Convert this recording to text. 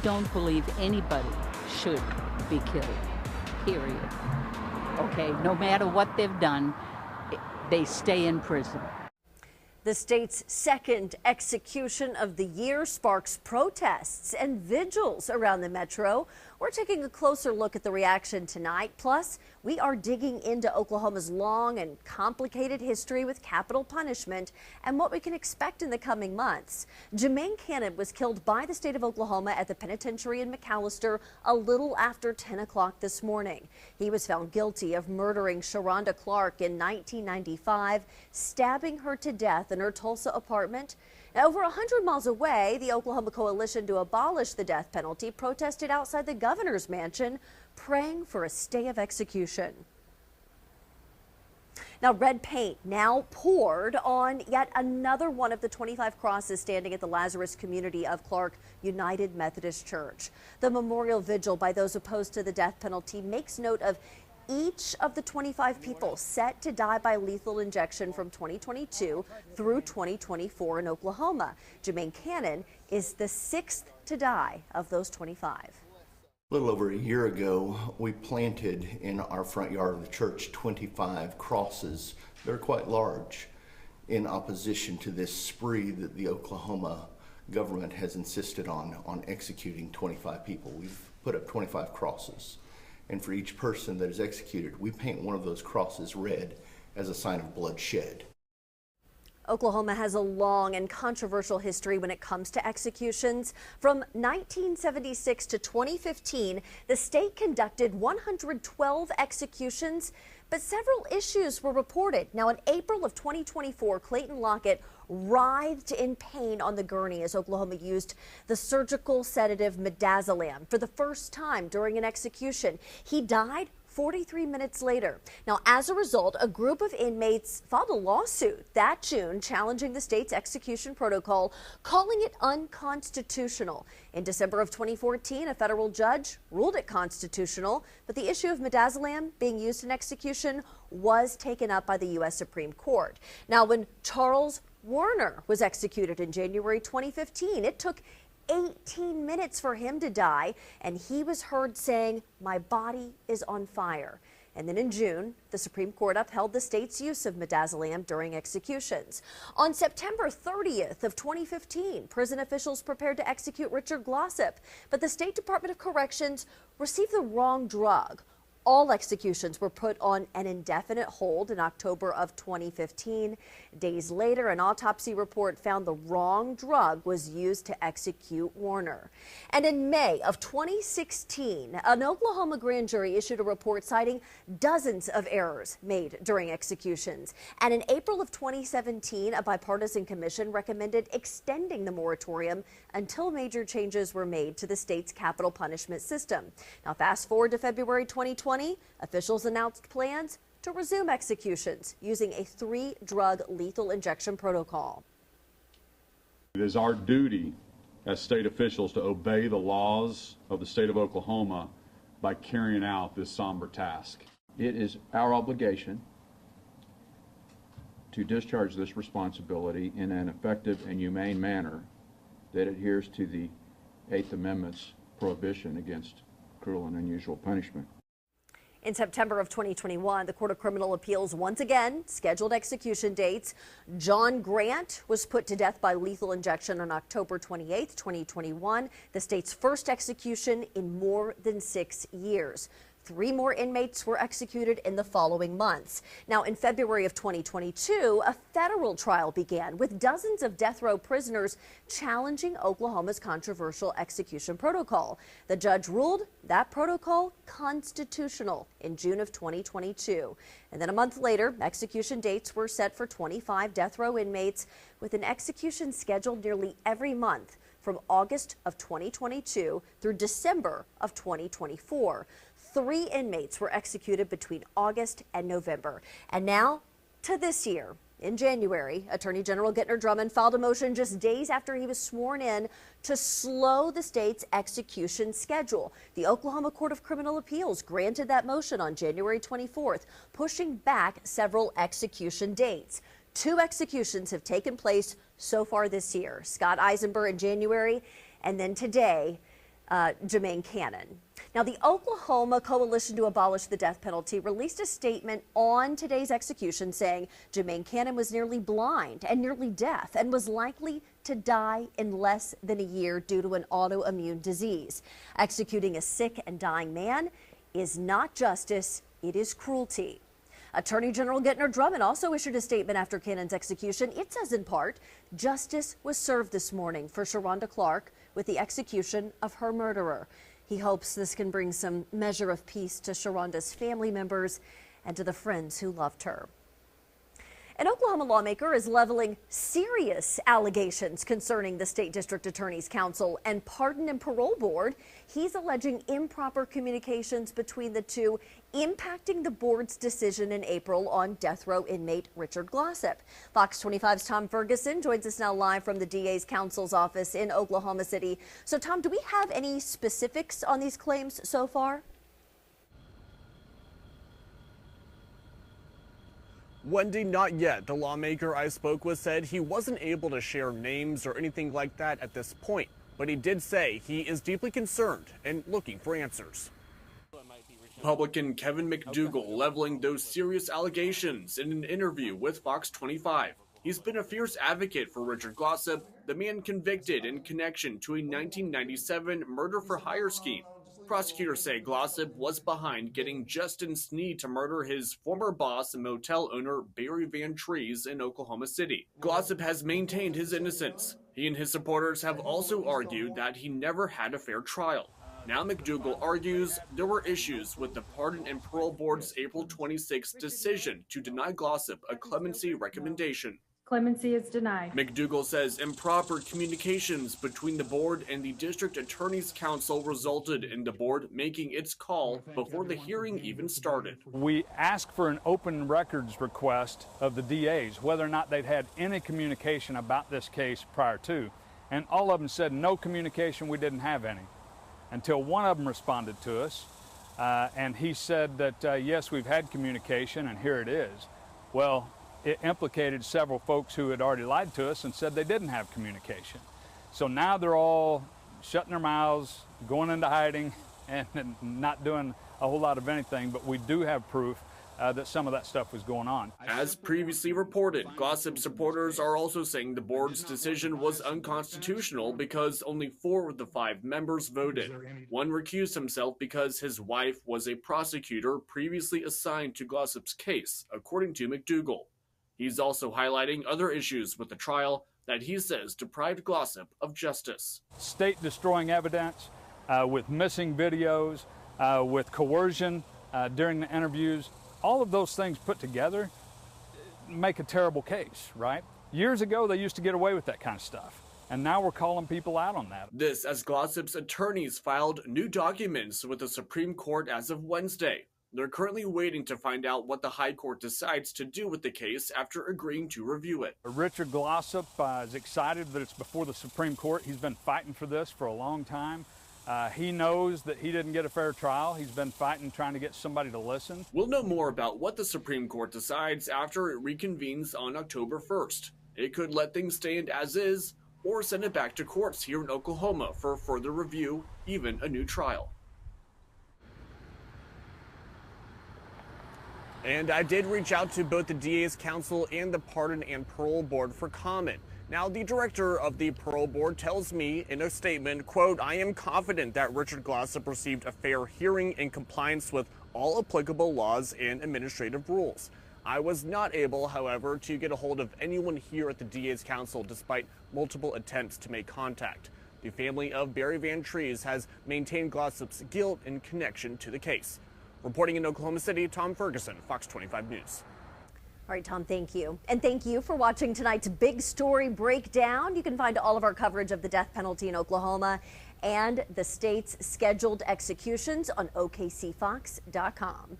don't believe anybody should be killed, period. Okay, no matter what they've done, they stay in prison. The state's second execution of the year sparks protests and vigils around the metro. We're taking a closer look at the reaction tonight. Plus, we are digging into Oklahoma's long and complicated history with capital punishment and what we can expect in the coming months. Jermaine Cannon was killed by the state of Oklahoma at the penitentiary in McAllister a little after 10 o'clock this morning. He was found guilty of murdering Sharonda Clark in 1995, stabbing her to death in her Tulsa apartment. Now, over 100 miles away, the Oklahoma Coalition to Abolish the Death Penalty protested outside the governor's mansion, praying for a stay of execution. Now, red paint now poured on yet another one of the 25 crosses standing at the Lazarus community of Clark United Methodist Church. The memorial vigil by those opposed to the death penalty makes note of each of the 25 people set to die by lethal injection from 2022 through 2024 in Oklahoma. Jermaine Cannon is the sixth to die of those 25. A little over a year ago, we planted in our front yard of the church 25 crosses. They're quite large in opposition to this spree that the Oklahoma government has insisted on executing 25 people. We've put up 25 crosses. And for each person that is executed, we paint one of those crosses red as a sign of bloodshed. Oklahoma has a long and controversial history when it comes to executions. From 1976 to 2015, the state conducted 112 executions, but several issues were reported. Now, in April of 2024, Clayton Lockett writhed in pain on the gurney as Oklahoma used the surgical sedative midazolam for the first time during an execution. He died 43 minutes later. Now, as a result, a group of inmates filed a lawsuit that June challenging the state's execution protocol, calling it unconstitutional. In December of 2014, a federal judge ruled it constitutional, but the issue of midazolam being used in execution was taken up by the U.S. Supreme Court. Now, when Charles Warner was executed in January 2015, it took 18 minutes for him to die, and he was heard saying, "My body is on fire." And then in June, the Supreme Court upheld the state's use of midazolam during executions. On September 30th of 2015, prison officials prepared to execute Richard Glossip, but the State Department of Corrections received the wrong drug. All executions were put on an indefinite hold in October of 2015. Days later, an autopsy report found the wrong drug was used to execute Warner. And in May of 2016, an Oklahoma grand jury issued a report citing dozens of errors made during executions. And in April of 2017, a bipartisan commission recommended extending the moratorium until major changes were made to the state's capital punishment system. Now, fast forward to February 2020. Officials announced plans to resume executions using a 3-drug lethal injection protocol. It is our duty as state officials to obey the laws of the state of Oklahoma by carrying out this somber task. It is our obligation to discharge this responsibility in an effective and humane manner that adheres to the 8th Amendment's prohibition against cruel and unusual punishment. In September of 2021, the Court of Criminal Appeals once again scheduled execution dates. John Grant was put to death by lethal injection on October 28, 2021, the state's first execution in more than 6 years. 3 more inmates were executed in the following months. Now, in February of 2022, a federal trial began with dozens of death row prisoners challenging Oklahoma's controversial execution protocol. The judge ruled that protocol constitutional in June of 2022. And then a month later, execution dates were set for 25 death row inmates, with an execution scheduled nearly every month from August of 2022 through December of 2024. 3 inmates were executed between August and November. And now to this year. In January, Attorney General Gittner Drummond filed a motion just days after he was sworn in to slow the state's execution schedule. The Oklahoma Court of Criminal Appeals granted that motion on January 24th, pushing back several execution dates. 2 executions have taken place so far this year. Scott Eisenberg in January, and then today, Jermaine Cannon. Now, the Oklahoma Coalition to Abolish the Death Penalty released a statement on today's execution saying Jermaine Cannon was nearly blind and nearly deaf and was likely to die in less than a year due to an autoimmune disease. Executing a sick and dying man is not justice, it is cruelty. Attorney General Gentner Drummond also issued a statement after Cannon's execution. It says in part, justice was served this morning for Sharonda Clark with the execution of her murderer. He hopes this can bring some measure of peace to Sharonda's family members and to the friends who loved her. An Oklahoma lawmaker is leveling serious allegations concerning the State District Attorney's Council and Pardon and Parole Board. He's alleging improper communications between the two impacting the board's decision in April on death row inmate Richard Glossip. Fox 25's Tom Ferguson joins us now live from the DA's counsel's office in Oklahoma City. So, Tom, do we have any specifics on these claims so far? Wendy, not yet. The lawmaker I spoke with said he wasn't able to share names or anything like that at this point, but he did say he is deeply concerned and looking for answers. Republican Kevin McDougal leveling those serious allegations in an interview with Fox 25. He's been a fierce advocate for Richard Glossip, the man convicted in connection to a 1997 murder-for-hire scheme. Prosecutors say Glossip was behind getting Justin Sneed to murder his former boss and motel owner Barry Van Trees in Oklahoma City. Glossip has maintained his innocence. He and his supporters have also argued that he never had a fair trial. Now McDougal argues there were issues with the Pardon and Parole Board's April 26 decision to deny Glossip a clemency recommendation. Clemency is denied. McDougal says improper communications between the board and the District Attorney's Council resulted in the board making its call before the hearing even started. We asked for an open records request of the DAs, whether or not they'd had any communication about this case prior to, and all of them said no communication, we didn't have any, until one of them responded to us, and he said that yes, we've had communication and here it is. Well, it implicated several folks who had already lied to us and said they didn't have communication. So now they're all shutting their mouths, going into hiding, and not doing a whole lot of anything, but we do have proof that some of that stuff was going on. As previously reported, Glossip supporters are also saying the board's decision was unconstitutional because only 4 of the 5 members voted. One recused himself because his wife was a prosecutor previously assigned to Glossip's case, according to McDougal. He's also highlighting other issues with the trial that he says deprived Glossip of justice. State destroying evidence, with missing videos, with coercion during the interviews, all of those things put together make a terrible case, right? Years ago, they used to get away with that kind of stuff, and now we're calling people out on that. This as Glossip's attorneys filed new documents with the Supreme Court as of Wednesday. They're currently waiting to find out what the High Court decides to do with the case after agreeing to review it. Richard Glossip is excited that it's before the Supreme Court. He's been fighting for this for a long time. He knows that he didn't get a fair trial. He's been fighting, trying to get somebody to listen. We'll know more about what the Supreme Court decides after it reconvenes on October 1st. It could let things stand as is or send it back to courts here in Oklahoma for further review, even a new trial. And I did reach out to both the DA's Council and the Pardon and Parole Board for comment. Now, the director of the Parole Board tells me in a statement, quote, "I am confident that Richard Glossip received a fair hearing in compliance with all applicable laws and administrative rules. I was not able, however, to get a hold of anyone here at the DA's Council despite multiple attempts to make contact. The family of Barry Van Trees has maintained Glossip's guilt in connection to the case." Reporting in Oklahoma City, Tom Ferguson, Fox 25 News. All right, Tom, thank you. And thank you for watching tonight's Big Story Breakdown. You can find all of our coverage of the death penalty in Oklahoma and the state's scheduled executions on OKCFox.com.